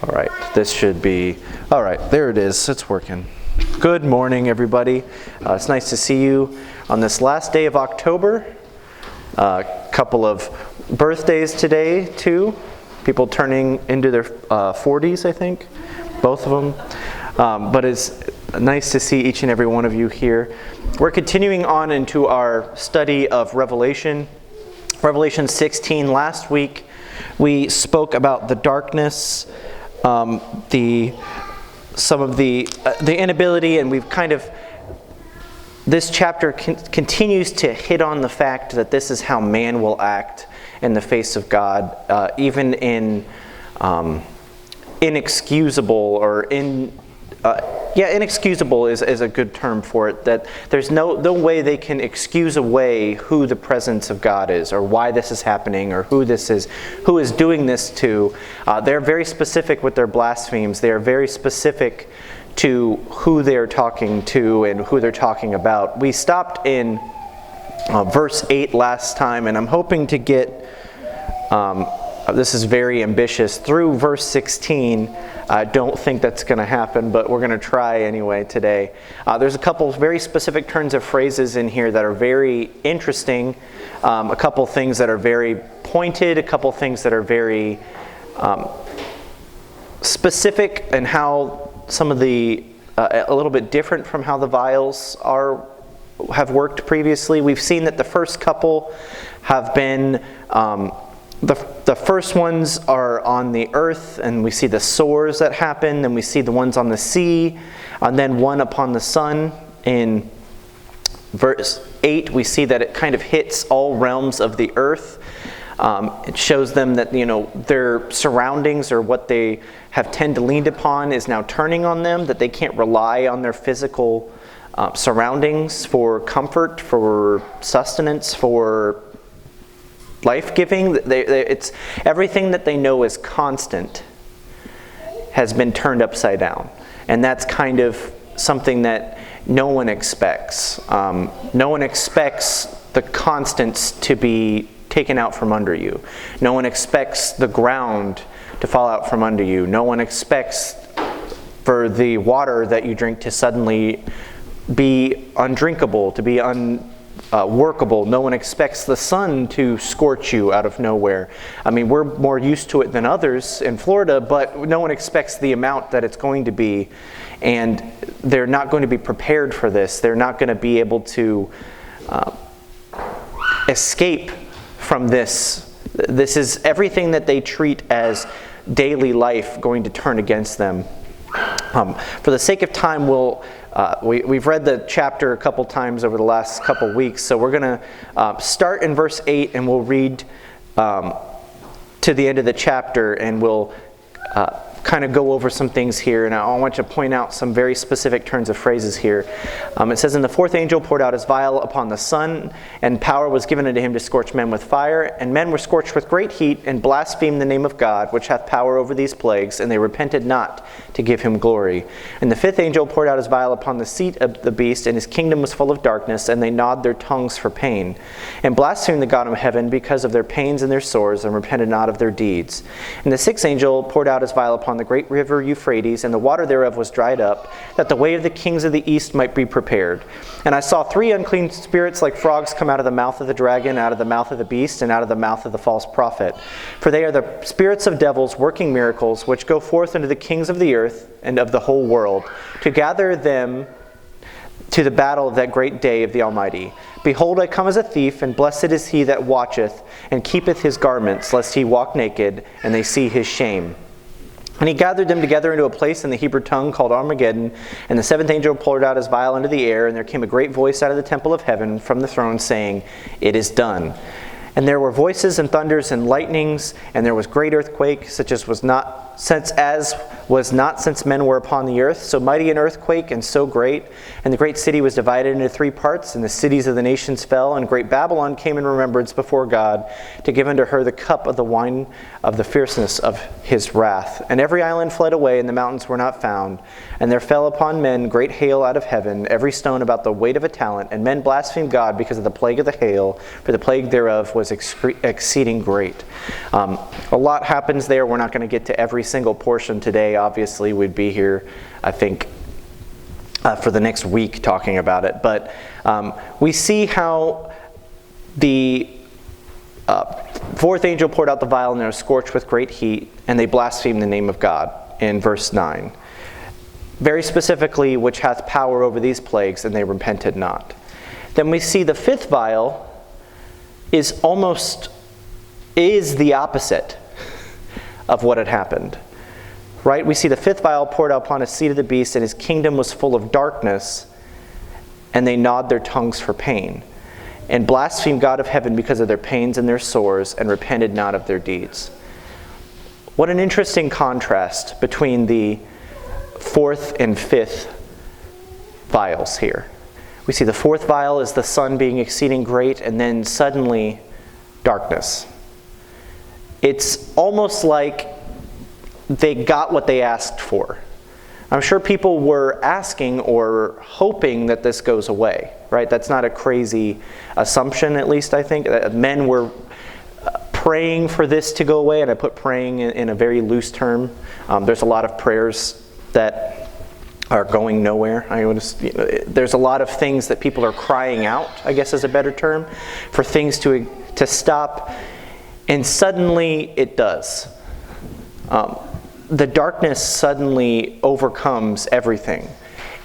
All right, this should be, all right, there it is, it's working. Good morning, everybody. It's nice to see you on this last day of October. A couple of birthdays today, too. People turning into their 40s, I think, both of them. But it's nice to see each and every one of you here. We're continuing on into our study of Revelation. Revelation 16. Last week, we spoke about the darkness, some of the inability, and we've kind of, this chapter continues to hit on the fact that this is how man will act in the face of God, even in inexcusable or inexcusable is a good term for it, that there's no way they can excuse away who the presence of God is, or why this is happening, or who is doing this to. They're very specific with their blasphemes. They are very specific to who they're talking to and who they're talking about. We stopped in verse 8 last time, and I'm hoping to get, this is very ambitious, through verse 16. I don't think that's going to happen, but we're going to try anyway today. There's a couple of very specific turns of phrases in here that are very interesting, a couple things that are very pointed, a couple things that are very specific, and how some of the, a little bit different from how the vials have worked previously. We've seen that the first couple have been, the first ones are on the earth, and we see the sores that happen, then we see the ones on the sea, and then one upon the sun. In verse 8, we see that it kind of hits all realms of the earth. It shows them that, their surroundings, or what they have tend to lean upon, is now turning on them, that they can't rely on their physical surroundings for comfort, for sustenance, for life-giving. It's everything that they know is constant has been turned upside down, and that's kind of something that no one expects. No one expects the constants to be taken out from under you. No one expects the ground to fall out from under you. No one expects for the water that you drink to suddenly be undrinkable, to be workable. No one expects the sun to scorch you out of nowhere. I mean, we're more used to it than others in Florida, but no one expects the amount that it's going to be, and they're not going to be prepared for this. They're not going to be able to escape from this. This is everything that they treat as daily life going to turn against them. For the sake of time, we've read the chapter a couple times over the last couple weeks, so we're going to start in verse 8, and we'll read to the end of the chapter, and we'll kind of go over some things here. And I want to point out some very specific turns of phrases here. It says, "And the fourth angel poured out his vial upon the sun, and power was given unto him to scorch men with fire. And men were scorched with great heat, and blasphemed the name of God, which hath power over these plagues, and they repented not to give him glory. And the fifth angel poured out his vial upon the seat of the beast, and his kingdom was full of darkness, and they gnawed their tongues for pain, and blasphemed the God of heaven because of their pains and their sores, and repented not of their deeds. And the sixth angel poured out his vial upon the great river Euphrates, and the water thereof was dried up, that the way of the kings of the east might be prepared. And I saw three unclean spirits like frogs come out of the mouth of the dragon, out of the mouth of the beast, and out of the mouth of the false prophet. For they are the spirits of devils working miracles, which go forth unto the kings of the earth and of the whole world, to gather them to the battle of that great day of the Almighty. Behold, I come as a thief, and blessed is he that watcheth, and keepeth his garments, lest he walk naked, and they see his shame. And he gathered them together into a place in the Hebrew tongue called Armageddon. And the seventh angel poured out his vial into the air, and there came a great voice out of the temple of heaven from the throne, saying, It is done. And there were voices and thunders and lightnings, and there was great earthquake, such as was not since men were upon the earth, so mighty an earthquake and so great. And the great city was divided into three parts, and the cities of the nations fell, and great Babylon came in remembrance before God, to give unto her the cup of the wine of the fierceness of his wrath. And every island fled away, and the mountains were not found. And there fell upon men great hail out of heaven, every stone about the weight of a talent. And men blasphemed God because of the plague of the hail, for the plague thereof was was exceeding great. A lot happens there. We're not going to get to every single portion today. Obviously, we'd be here, I think, for the next week talking about it. But we see how the fourth angel poured out the vial, and they were scorched with great heat, and they blasphemed the name of God in verse 9. Very specifically, which hath power over these plagues, and they repented not. Then we see the fifth vial is the opposite of what had happened. Right? We see the fifth vial poured out upon a seat of the beast, and his kingdom was full of darkness, and they gnawed their tongues for pain, and blasphemed God of heaven because of their pains and their sores, and repented not of their deeds. What an interesting contrast between the fourth and fifth vials here. We see the fourth vial is the sun being exceeding great, and then suddenly darkness. It's almost like they got what they asked for. I'm sure people were asking or hoping that this goes away, right? That's not a crazy assumption, at least I think. Men were praying for this to go away, and I put praying in a very loose term. There's a lot of prayers that are going nowhere. There's a lot of things that people are crying out, I guess is a better term, for things to stop, and suddenly it does. The darkness suddenly overcomes everything.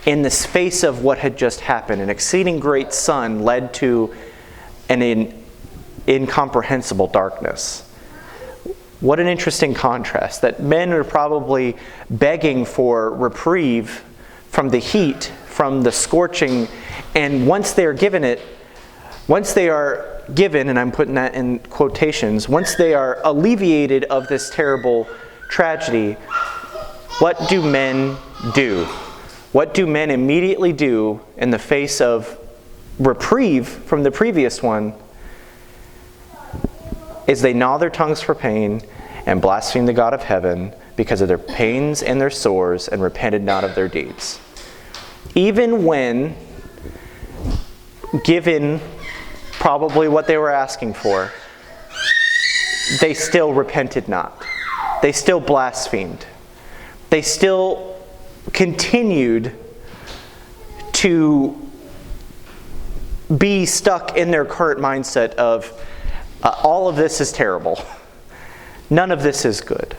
In the space of what had just happened, an exceeding great sun led to an incomprehensible darkness. What an interesting contrast, that men are probably begging for reprieve from the heat, from the scorching, and once they are given, and I'm putting that in quotations, once they are alleviated of this terrible tragedy, what do men do? What do men immediately do in the face of reprieve from the previous one? Is they gnaw their tongues for pain and blaspheme the God of heaven because of their pains and their sores, and repented not of their deeds. Even when given probably what they were asking for, they still repented not. They still blasphemed. They still continued to be stuck in their current mindset of all of this is terrible. None of this is good.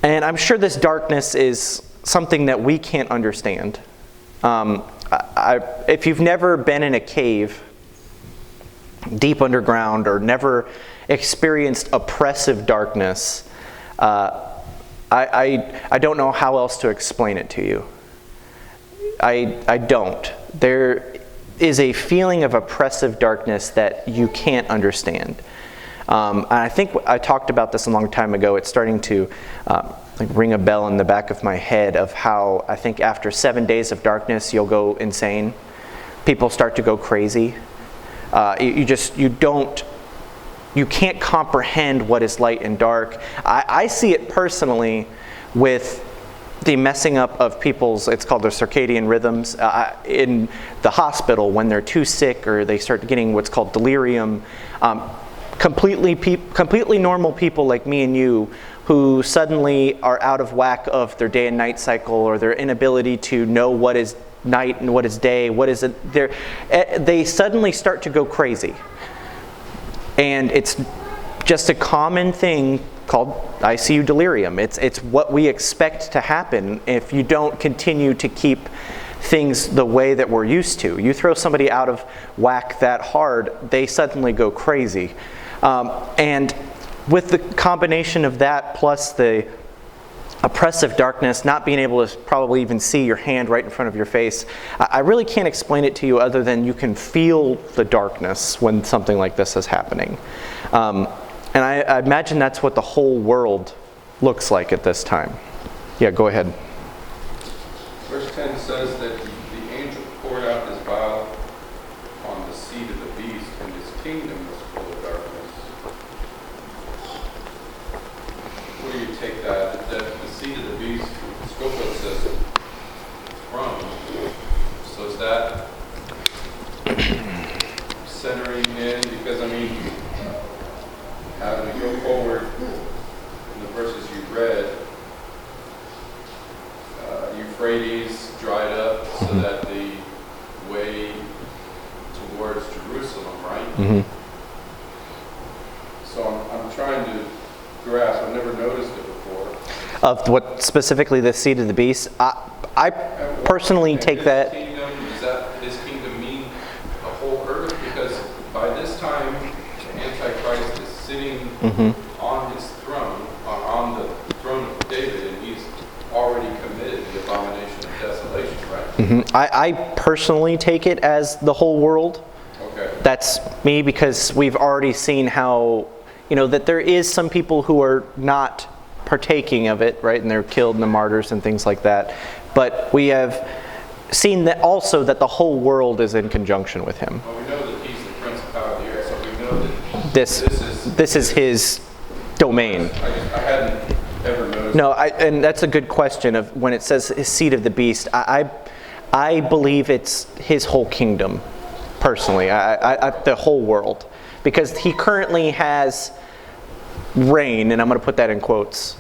And I'm sure this darkness is something that we can't understand. If you've never been in a cave deep underground or never experienced oppressive darkness, I don't know how else to explain it to you. I don't. There is a feeling of oppressive darkness that you can't understand. And I think I talked about this a long time ago. It's starting to ring a bell in the back of my head of how I think after 7 days of darkness, you'll go insane. People start to go crazy. You can't comprehend what is light and dark. I see it personally with the messing up of people's, it's called their circadian rhythms, in the hospital when they're too sick or they start getting what's called delirium. Completely normal people like me and you who suddenly are out of whack of their day and night cycle, or their inability to know what is night and what is day, what is it, they suddenly start to go crazy. And it's just a common thing called ICU delirium. It's what we expect to happen if you don't continue to keep things the way that we're used to. You throw somebody out of whack that hard, they suddenly go crazy. And with the combination of that plus the oppressive darkness, not being able to probably even see your hand right in front of your face, I really can't explain it to you other than you can feel the darkness when something like this is happening. And I imagine that's what the whole world looks like at this time. Yeah, go ahead. Verse 10 says that the angel poured out his vial on the seat of the beast, and his kingdom was full of darkness. Where do you take that? That the seat of the beast, Scofield says, throne. So is that centering in? Because, I mean, as we go forward in the verses you read, Euphrates dried up so that the way towards Jerusalem, right? Mm-hmm. So I'm trying to grasp. I've never noticed it before. Of what specifically the seed of the beast? I personally And take his that. Kingdom, does that his kingdom mean the whole earth? Because by this time, the Antichrist is sitting on his throne, on the throne of David, and he's already committed the abomination of desolation, right? I personally take it as the whole world. Okay. That's me, because we've already seen how, that there is some people who are not partaking of it, right? And they're killed in the martyrs and things like that. But we have seen that also that the whole world is in conjunction with him. Well, we know that he's the principality of the air, so we know that This is his domain. I hadn't ever noticed. No, and that's a good question. Of when it says his seed of the beast, I believe it's his whole kingdom. Personally, the whole world, because he currently has reign, and I'm going to put that in quotes.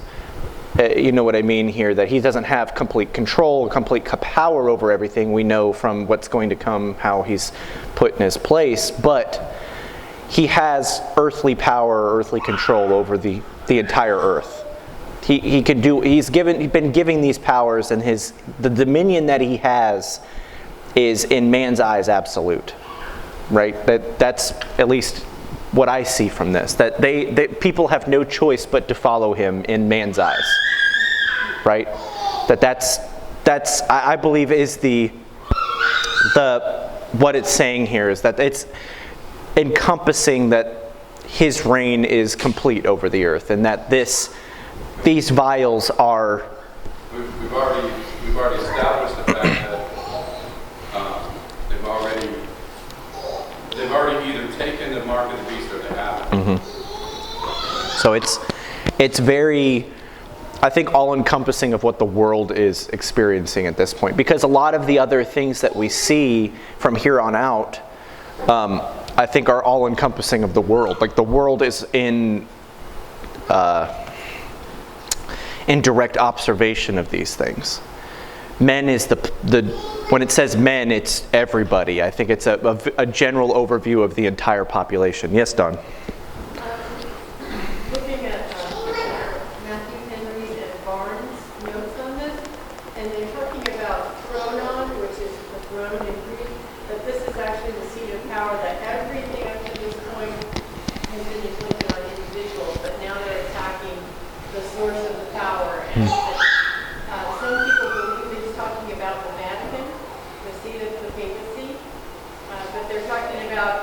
You know what I mean here, that he doesn't have complete control, complete power over everything. We know from what's going to come how he's put in his place, but he has earthly power, earthly control over the entire earth. He could do. He's been giving these powers, and the dominion that he has is in man's eyes absolute. Right? That's at least what I see from this. That people have no choice but to follow him in man's eyes. Right? That's I believe is the what it's saying here is that it's encompassing that his reign is complete over the earth, and that these vials are. We've already established the fact that they've already either taken the mark of the beast or they haven't. So it's very, I think, all-encompassing of what the world is experiencing at this point. Because a lot of the other things that we see from here on out, I think, are all-encompassing of the world. Like the world is in direct observation of these things. Men is when it says men, it's everybody. I think it's a general overview of the entire population. Yes, Don? Looking at Matthew Henry and Barnes' notes on this, and they're talking about chronon, which is the throne in Greek, that this is actually the seat of power, that everything up to this point has been inflicted on individuals, but now they're attacking the source of the power. And some people believe he's talking about the Vatican, the seat of the papacy, but they're talking about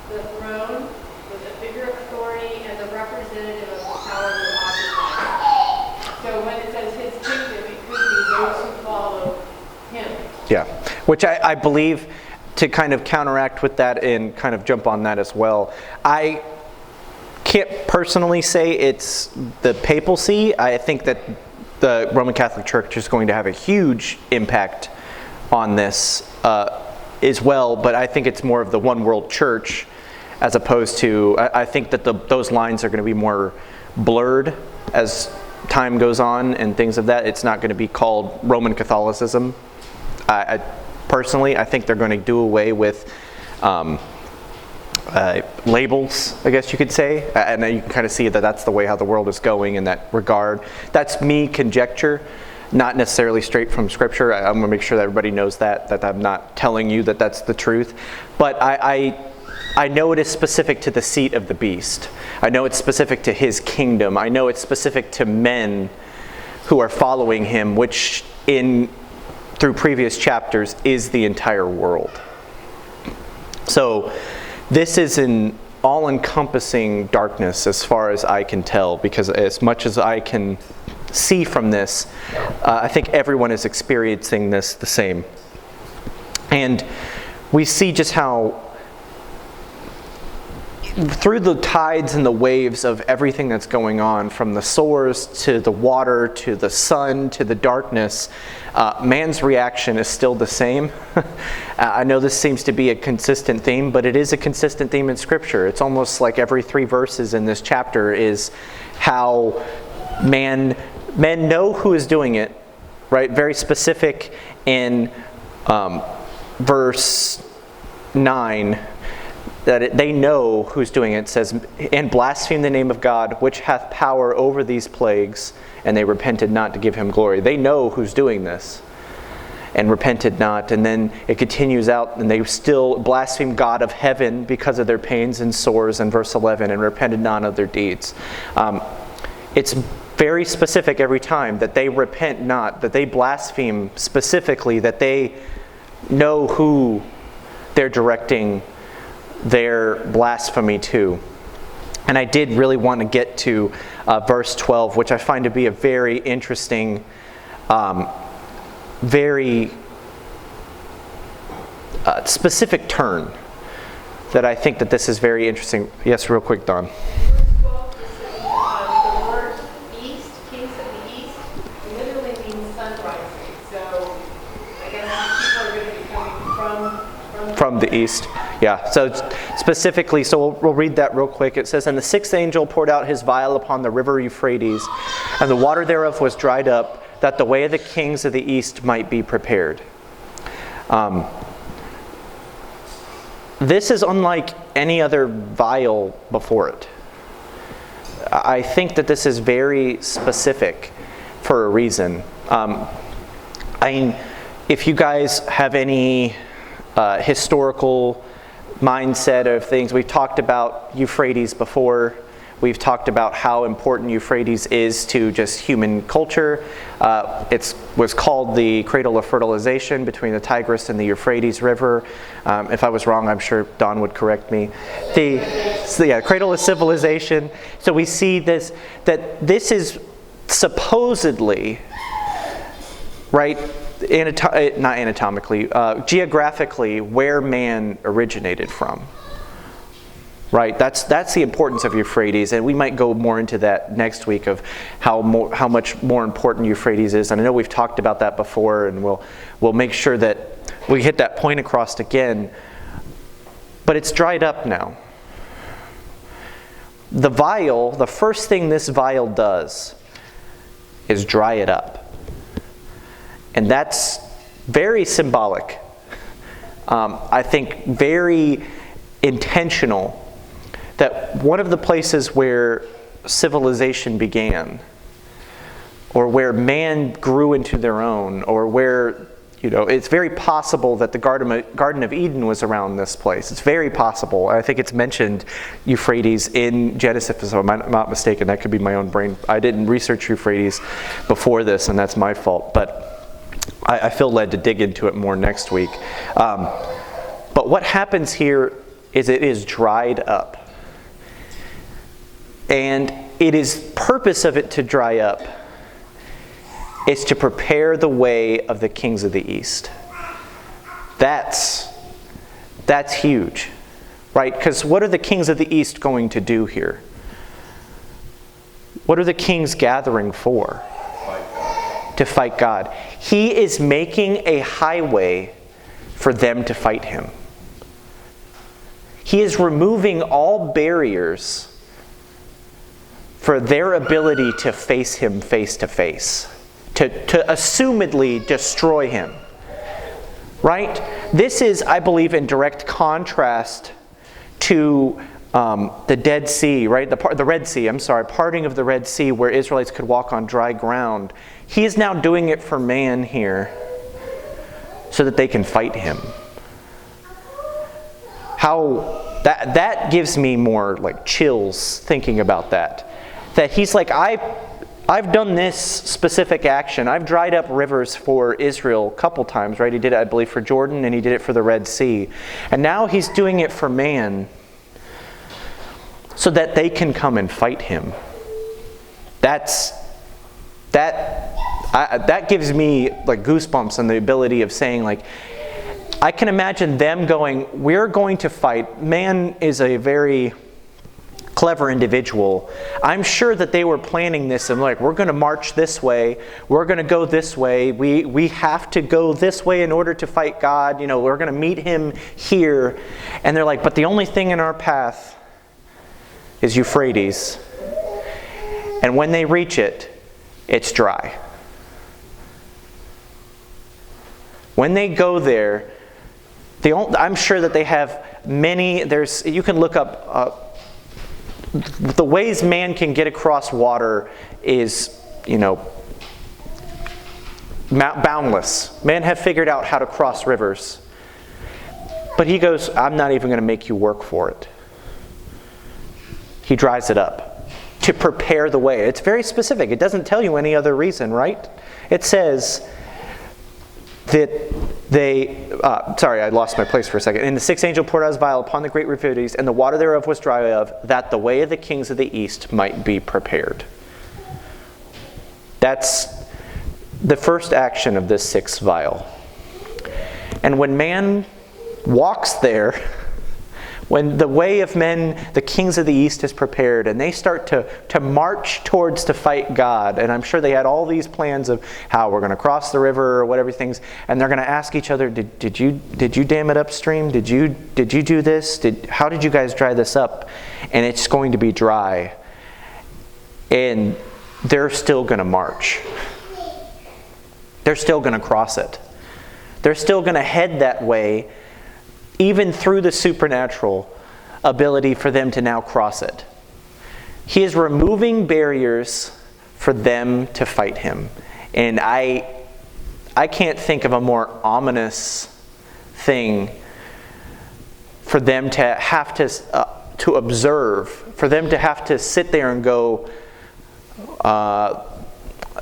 the throne with the figure of authority and the representative of the power that occupies. So when it says his kingdom, it could be those who follow him. Yeah, which I believe, to kind of counteract with that and kind of jump on that as well, I can't personally say it's the papacy. I think that the Roman Catholic Church is going to have a huge impact on this as well, but I think it's more of the one world church, as opposed to, I think that those lines are going to be more blurred as time goes on and things of that. It's not going to be called Roman Catholicism. Personally, I think they're going to do away with labels, I guess you could say, and you can kind of see that that's the way how the world is going in that regard. That's me conjecture, not necessarily straight from Scripture. I'm going to make sure that everybody knows that I'm not telling you that that's the truth. But I know it is specific to the seat of the beast. I know it's specific to his kingdom. I know it's specific to men who are following him, which through previous chapters is the entire world. So this is an all-encompassing darkness as far as I can tell, because as much as I can see from this, I think everyone is experiencing this the same. And we see just how through the tides and the waves of everything that's going on, from the sores to the water to the sun to the darkness, man's reaction is still the same. I know this seems to be a consistent theme, but it is a consistent theme in Scripture. It's almost like every 3 verses in this chapter is how men know who is doing it, right? Very specific in verse 9. That they know who's doing it. It says, and blaspheme the name of God, which hath power over these plagues, and they repented not to give him glory. They know who's doing this, and repented not. And then it continues out, and they still blaspheme God of heaven because of their pains and sores in verse 11, and repented not of their deeds. It's very specific every time that they repent not, that they blaspheme specifically, that they know who they're directing their blasphemy to. And I did really want to get to verse 12, which I find to be a very interesting, very specific turn, that I think that this is very interesting. Yes, real quick, Don. Verse 12, the word east, kings of the east, literally means sun rising. So I guess people are going to be coming From the east. Yeah, so specifically, so we'll read that real quick. It says, and the 6th angel poured out his vial upon the river Euphrates, and the water thereof was dried up, that the way of the kings of the east might be prepared. This is unlike any other vial before it. I think that this is very specific for a reason. If you guys have any historical mindset of things, we've talked about Euphrates before. We've talked about how important Euphrates is to just human culture. It was called the cradle of fertilization between the Tigris and the Euphrates River. If I was wrong, I'm sure Don would correct me. Cradle of civilization. So we see this, that this is supposedly, right, not anatomically, geographically, where man originated from. Right, that's the importance of Euphrates, and we might go more into that next week of how much more important Euphrates is. And I know we've talked about that before, and we'll make sure that we hit that point across again. But it's dried up now. The vial, the first thing this vial does is dry it up, and that's very symbolic. I think very intentional. That one of the places where civilization began, or where man grew into their own, or where, it's very possible that the Garden of Eden was around this place. It's very possible. I think it's mentioned Euphrates in Genesis, if I'm not mistaken. That could be my own brain. I didn't research Euphrates before this, and that's my fault. But I feel led to dig into it more next week. But what happens here is it is dried up. And it is purpose of it to dry up is to prepare the way of the kings of the east. That's huge, right? Because what are the kings of the east going to do here? What are the kings gathering for? To fight God. He is making a highway for them to fight him. He is removing all barriers for their ability to face him face to face, to assumedly destroy him. Right? This is, I believe, in direct contrast to the Dead Sea, right? The Red Sea, parting of the Red Sea, where Israelites could walk on dry ground. He is now doing it for man here, so that they can fight him. How that gives me more like chills thinking about that. That he's like, I've done this specific action. I've dried up rivers for Israel a couple times, right? He did it, I believe, for Jordan, and he did it for the Red Sea. And now he's doing it for man so that they can come and fight him. That gives me like goosebumps on the ability of saying, like, I can imagine them going, we're going to fight. Man is a very clever individual. I'm sure that they were planning this and like, we're going to march this way. We're going to go this way. We have to go this way in order to fight God. We're going to meet him here. And they're like, but the only thing in our path is Euphrates. And when they reach it, it's dry. When they go there, I'm sure that they have many, you can look up the ways man can get across water is, boundless. Men have figured out how to cross rivers. But he goes, I'm not even going to make you work for it. He dries it up to prepare the way. It's very specific. It doesn't tell you any other reason, right? It says that I lost my place for a second. And the sixth angel poured out his vial upon the great Euphrates, and the water thereof was dry of, that the way of the kings of the east might be prepared. That's the first action of this sixth vial. And when man walks there, when the way of men, the kings of the east, is prepared, and they start to march towards to fight God, and I'm sure they had all these plans of how we're going to cross the river or whatever things, and they're going to ask each other, did you dam it upstream? Did you do this? How did you guys dry this up? And it's going to be dry, and they're still going to march. They're still going to cross it. They're still going to head that way, even through the supernatural ability for them to now cross it. He is removing barriers for them to fight him. And I can't think of a more ominous thing for them to have to observe, for them to have to sit there and go,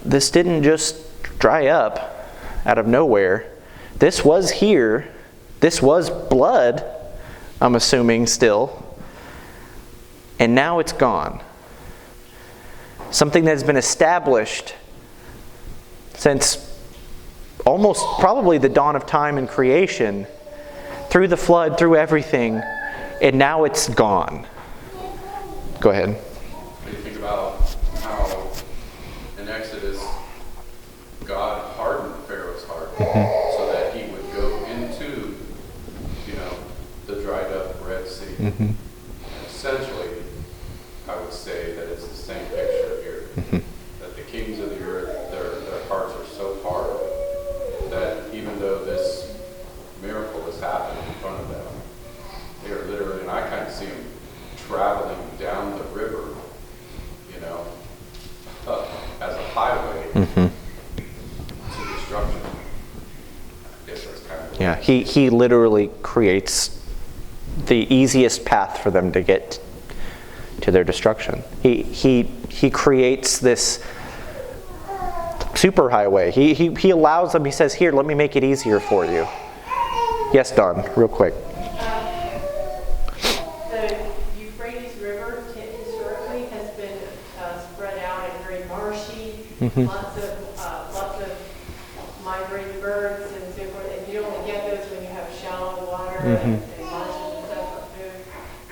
this didn't just dry up out of nowhere. This was here. This was blood, I'm assuming still. And now it's gone. Something that has been established since almost probably the dawn of time and creation, through the flood, through everything, and now it's gone. Go ahead. When you think about how in Exodus, God hardened Pharaoh's heart so that he would go into, the dried up Red Sea. And essentially, I would say that it's the same picture here. That the kings of the earth, their hearts are so hard that even though this miracle has happened in front of them, they are literally, and I kind of see them traveling down the river, as a highway to destruction. I guess that's kind of... Yeah, he literally creates the easiest path for them to get to their destruction. He creates this superhighway. He allows them, he says, here, let me make it easier for you. Yes, Don, real quick. The Euphrates River historically has been spread out and very marshy, lots of migrating birds and so forth, and you only get those when you have shallow water and marshes and stuff for food.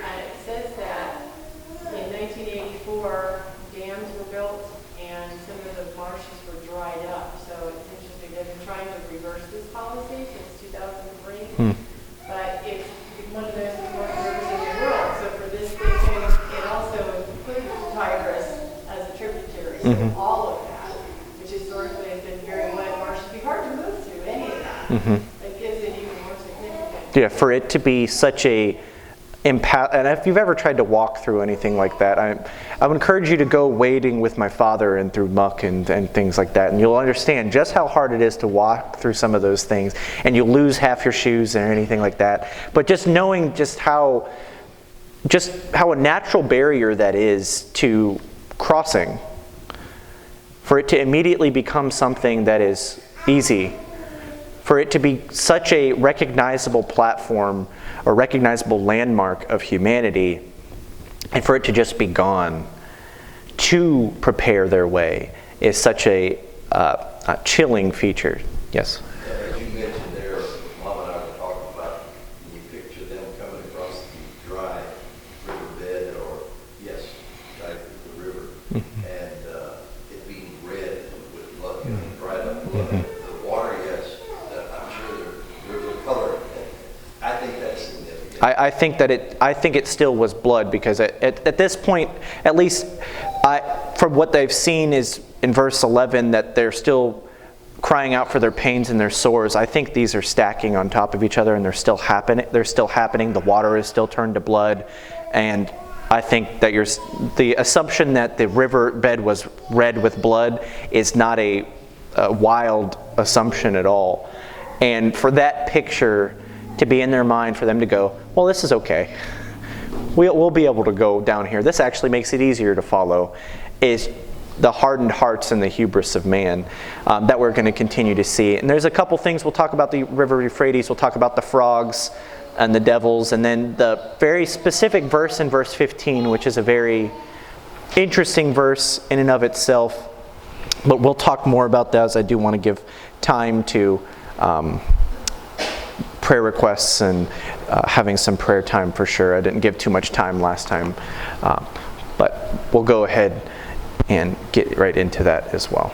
And it says that in 1984, dams were built and some of the marshes were dried up. So it's interesting. They've been trying to reverse this policy since 2003. But it's one of the most important rivers in the world. So for this thing, it also includes the Tigris as a tributary. So all of that, which historically has been very wet marshes, it'd be hard to move through any of that. It gives it even more significance. Yeah, for it to be such a impact, and if you've ever tried to walk through anything like that, I would encourage you to go wading with my father and through muck and things like that, and you'll understand just how hard it is to walk through some of those things, and you'll lose half your shoes or anything like that. But just knowing just how a natural barrier that is to crossing, for it to immediately become something that is easy, for it to be such a recognizable platform or recognizable landmark of humanity, and for it to just be gone to prepare their way is such a chilling feature. Yes? As you mentioned there, Mom and I were talking about, when you picture them coming across the dry riverbed, or, yes, The water, yes, I'm sure there's a color. I think that's significant. I think it still was blood, because at this point, at least from what they've seen is in verse 11 that they're still crying out for their pains and their sores. I think these are stacking on top of each other, and they're still happening. The water is still turned to blood, and I think that the assumption that the river bed was red with blood is not a wild assumption at all. And for that picture to be in their mind, for them to go, well, this is okay. We'll be able to go down here. This actually makes it easier to follow, is the hardened hearts and the hubris of man that we're going to continue to see. And there's a couple things. We'll talk about the river Euphrates. We'll talk about the frogs and the devils. And then the very specific verse in verse 15, which is a very interesting verse in and of itself. But we'll talk more about that, as I do want to give time to prayer requests and having some prayer time for sure. I didn't give too much time last time. But we'll go ahead and get right into that as well.